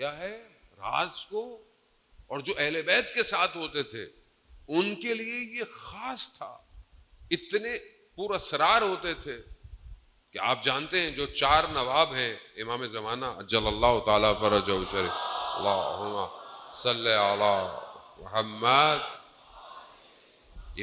کیا ہے راز کو، اور جو اہل بیت کے ساتھ ہوتے تھے ان کے لیے یہ خاص تھا، اتنے پر اسرار ہوتے تھے کہ آپ جانتے ہیں جو 4 نواب ہیں امام زمانہ اجل اللہ تعالی فرجہ شریف، اللہم صلی علی محمد،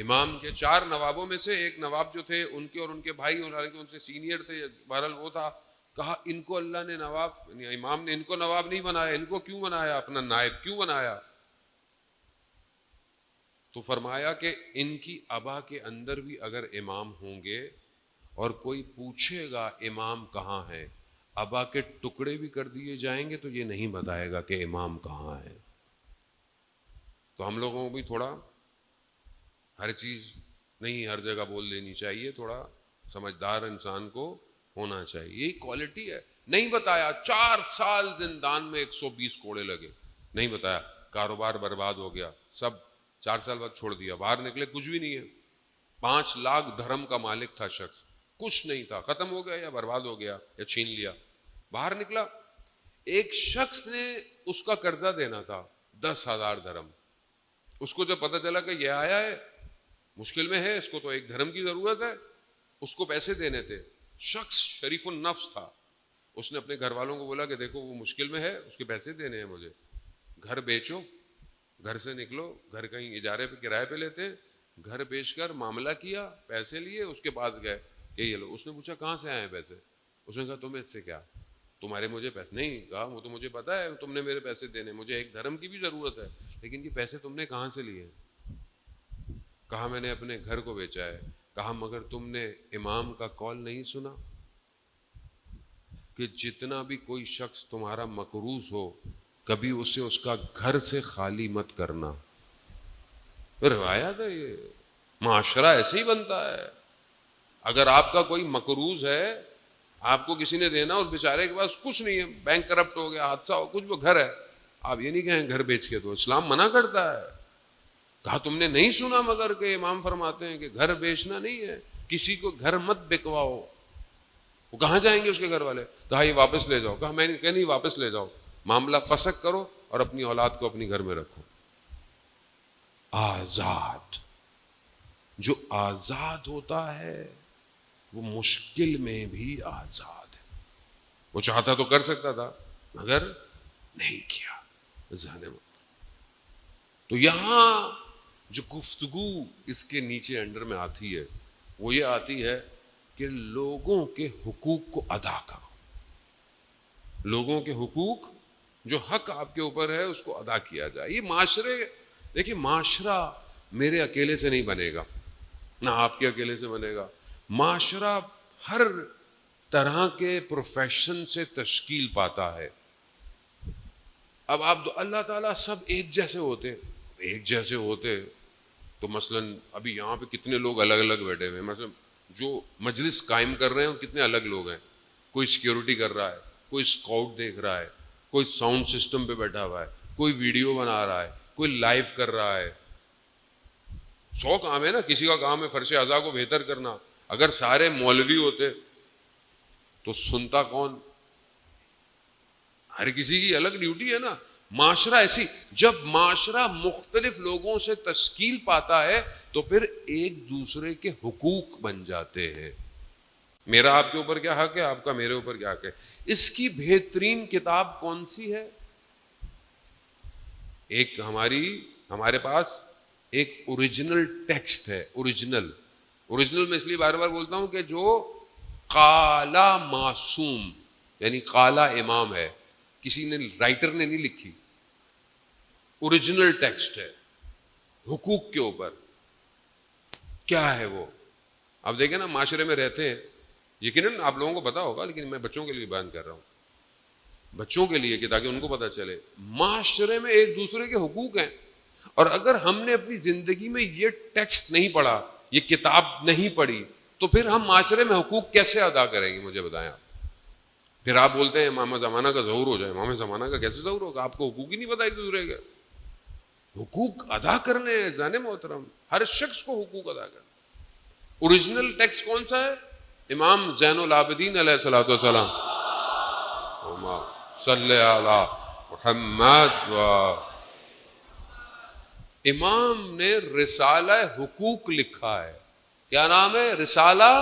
امام کے 4 نوابوں میں سے ایک نواب جو تھے ان کے اور ان کے بھائی، حالانکہ ان سے سینئر تھے، بہرحال وہ تھا، کہا ان کو اللہ نے نواب، یعنی امام نے ان کو نواب نہیں بنایا، ان کو کیوں بنایا، اپنا نائب کیوں بنایا؟ تو فرمایا کہ ان کی ابا کے اندر بھی اگر امام ہوں گے اور کوئی پوچھے گا امام کہاں ہے، ابا کے ٹکڑے بھی کر دیے جائیں گے تو یہ نہیں بتائے گا کہ امام کہاں ہے۔ تو ہم لوگوں کو بھی تھوڑا ہر چیز نہیں ہر جگہ بول دینی چاہیے، تھوڑا سمجھدار انسان کو ہونا چاہیے، یہی کوالٹی ہے۔ نہیں بتایا، 4 سال زندان میں 120 کوڑے لگے، نہیں بتایا، کاروبار برباد ہو گیا، سب 4 سال بعد چھوڑ دیا، باہر نکلے کچھ بھی نہیں ہے، 5 لاکھ درہم کا مالک تھا شخص، کچھ نہیں تھا، ختم ہو گیا یا برباد ہو گیا یا چھین لیا، باہر نکلا، ایک شخص نے اس کا قرضہ دینا تھا 10,000 درہم، اس کو جب پتہ چلا کہ یہ آیا ہے مشکل میں ہے، اس کو تو 1 درہم کی ضرورت ہے، اس کو پیسے دینے تھے، شخص شریف النفس تھا، اس نے اپنے گھر والوں کو بولا کہ دیکھو وہ مشکل میں ہے، اس کے پیسے دینے ہیں مجھے، گھر بیچو، گھر سے نکلو، گھر کہیں اجارے پہ کرائے پہ لیتے، گھر بیچ کر معاملہ کیا، پیسے لیے، اس کے پاس گئے کہ یہ لو، اس نے پوچھا کہاں سے آئے ہیں پیسے، اس نے کہا تمہیں اس سے کیا، تمہارے مجھے پیسے نہیں، کہا وہ تو مجھے پتا ہے تم نے میرے پیسے دینے، مجھے 1 درہم کی بھی ضرورت ہے، لیکن یہ پیسے تم نے کہاں سے لیے؟ کہا میں نے اپنے گھر کو بیچا ہے، کہا مگر تم نے امام کا قول نہیں سنا کہ جتنا بھی کوئی شخص تمہارا مقروض ہو کبھی اسے اس کا گھر سے خالی مت کرنا، روایت ہے، یہ معاشرہ ایسے ہی بنتا ہے، اگر آپ کا کوئی مقروض ہے، آپ کو کسی نے دینا اور بیچارے کے پاس کچھ نہیں ہے، بینک کرپٹ ہو گیا، حادثہ ہو، کچھ وہ گھر ہے، آپ یہ نہیں کہیں گھر بیچ کے دو، اسلام منع کرتا ہے۔ کہا تم نے نہیں سنا مگر کہ امام فرماتے ہیں کہ گھر بیچنا نہیں ہے، کسی کو گھر مت بکواؤ، وہ کہاں جائیں گے اس کے گھر والے؟ کہا یہ واپس لے جاؤ، کہا میں نہیں واپس لے جاؤ، معاملہ فسخ کرو اور اپنی اولاد کو اپنی گھر میں رکھو۔ آزاد، جو آزاد ہوتا ہے وہ مشکل میں بھی آزاد ہے، وہ چاہتا تو کر سکتا تھا مگر نہیں کیا، ذہن میں۔ تو یہاں جو گفتگو اس کے نیچے انڈر میں آتی ہے وہ یہ آتی ہے کہ لوگوں کے حقوق کو ادا کرو، لوگوں کے حقوق جو حق آپ کے اوپر ہے اس کو ادا کیا جائے۔ یہ معاشرے، دیکھیں معاشرہ میرے اکیلے سے نہیں بنے گا، نہ آپ کے اکیلے سے بنے گا، معاشرہ ہر طرح کے پروفیشن سے تشکیل پاتا ہے۔ اب آپ اللہ تعالیٰ سب ایک جیسے ہوتے تو مثلاً ابھی یہاں پہ کتنے لوگ الگ الگ بیٹھے ہوئے ہیں، مثلا جو مجلس قائم کر رہے ہیں کتنے الگ لوگ ہیں، کوئی سیکیورٹی کر رہا ہے، کوئی اسکاؤٹ دیکھ رہا ہے، کوئی ساؤنڈ سسٹم پہ بیٹھا ہوا ہے، کوئی ویڈیو بنا رہا ہے، کوئی لائیو کر رہا ہے، 100 کام ہے نا، کسی کا کام ہے فرش اعضاء کو بہتر کرنا، اگر سارے مولوی ہوتے تو سنتا کون؟ ہر کسی کی الگ ڈیوٹی ہے نا۔ معاشرہ ایسی، جب معاشرہ مختلف لوگوں سے تشکیل پاتا ہے تو پھر ایک دوسرے کے حقوق بن جاتے ہیں، میرا آپ کے اوپر کیا حق ہے، آپ کا میرے اوپر کیا حق ہے۔ اس کی بہترین کتاب کون سی ہے؟ ایک ہمارے پاس ایک اوریجنل ٹیکسٹ ہے، اوریجنل میں اس لیے بار بار بولتا ہوں کہ جو قالا معصوم یعنی قالا امام ہے، کسی نے رائٹر نے نہیں لکھی، اوریجنل ٹیکسٹ ہے حقوق کے اوپر۔ کیا ہے وہ؟ آپ دیکھیں نا معاشرے میں رہتے ہیں، یقیناً آپ لوگوں کو پتا ہوگا لیکن میں بچوں کے لیے بیان کر رہا ہوں، بچوں کے لیے کہ تاکہ ان کو پتا چلے، معاشرے میں ایک دوسرے کے حقوق ہیں، اور اگر ہم نے اپنی زندگی میں یہ ٹیکسٹ نہیں پڑھا، یہ کتاب نہیں پڑھی، تو پھر ہم معاشرے میں حقوق کیسے ادا کریں گے؟ مجھے بتائیں آپ۔ پھر آپ بولتے ہیں امام زمانہ کا ظہور ہو جائے، امام زمانہ کا کیسے ظہور ہوگا؟ آپ کو حقوق ہی نہیں پتہ ایک دوسرے کے، حقوق ادا کرنے ہیں زن محترم، ہر شخص کو حقوق ادا کرنے۔ اوریجنل ٹیکسٹ کون سا ہے؟ امام زین العابدین علیہ الصلوۃ والسلام، صلی علی محمد امام نے رسالہ حقوق لکھا ہے. کیا نام ہے؟ رسالہ.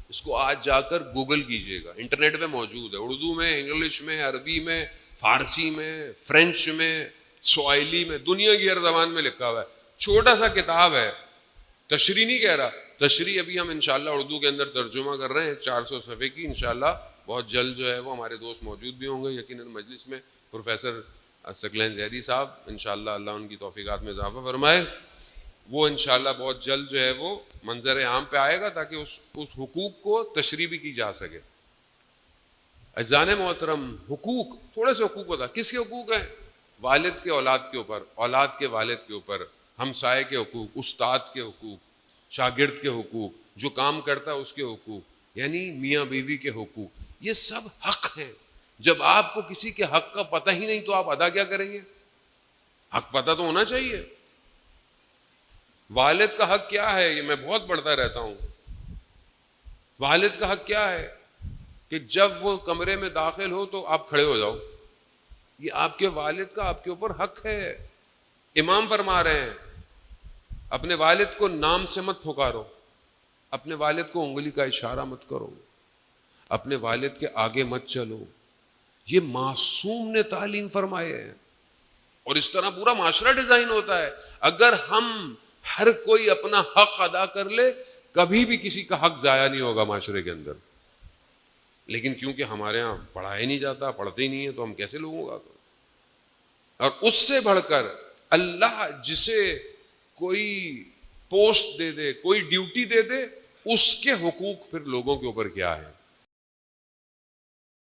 اس کو آج جا کر گوگل کیجئے گا، انٹرنیٹ پہ موجود ہے، اردو میں، انگلش میں، عربی میں، فارسی میں، فرینچ میں، سواحلی میں، دنیا کی ہر زبان میں لکھا ہوا ہے. چھوٹا سا کتاب ہے، تشریح نہیں کہہ رہا، تشریح ابھی ہم انشاءاللہ اردو کے اندر ترجمہ کر رہے ہیں 400 صفحے کی. انشاءاللہ بہت جلد جو ہے وہ ہمارے دوست موجود بھی ہوں گے یقیناً مجلس میں، پروفیسر ثقلین زیدی صاحب، انشاءاللہ اللہ ان کی توفیقات میں اضافہ فرمائے. وہ انشاءاللہ بہت جلد جو ہے وہ منظر عام پہ آئے گا تاکہ اس حقوق کو تشریح بھی کی جا سکے. عزیزان محترم، حقوق، تھوڑے سے حقوق بتا. کس کے حقوق ہیں؟ والد کے اولاد کے اوپر، اولاد کے والد کے اوپر، ہمسائے کے حقوق، استاد کے حقوق، شاگرد کے حقوق، جو کام کرتا ہے اس کے حقوق، یعنی میاں بیوی کے حقوق. یہ سب حق ہیں. جب آپ کو کسی کے حق کا پتہ ہی نہیں تو آپ ادا کیا کریں گے؟ حق پتہ تو ہونا چاہیے. والد کا حق کیا ہے؟ یہ میں بہت پڑھتا رہتا ہوں. والد کا حق کیا ہے؟ کہ جب وہ کمرے میں داخل ہو تو آپ کھڑے ہو جاؤ. یہ آپ کے والد کا آپ کے اوپر حق ہے. امام فرما رہے ہیں اپنے والد کو نام سے مت پکارو، اپنے والد کو انگلی کا اشارہ مت کرو، اپنے والد کے آگے مت چلو. یہ معصوم نے تعلیم فرمائے ہیں. اور اس طرح پورا معاشرہ ڈیزائن ہوتا ہے. اگر ہم ہر کوئی اپنا حق ادا کر لے، کبھی بھی کسی کا حق ضائع نہیں ہوگا معاشرے کے اندر. لیکن کیونکہ ہمارے ہاں پڑھا ہی نہیں جاتا، پڑھتے ہی نہیں ہیں، تو ہم کیسے لوگوں کا. اور اس سے بڑھ کر اللہ جسے کوئی پوسٹ دے دے، کوئی ڈیوٹی دے دے، اس کے حقوق پھر لوگوں کے اوپر کیا ہے.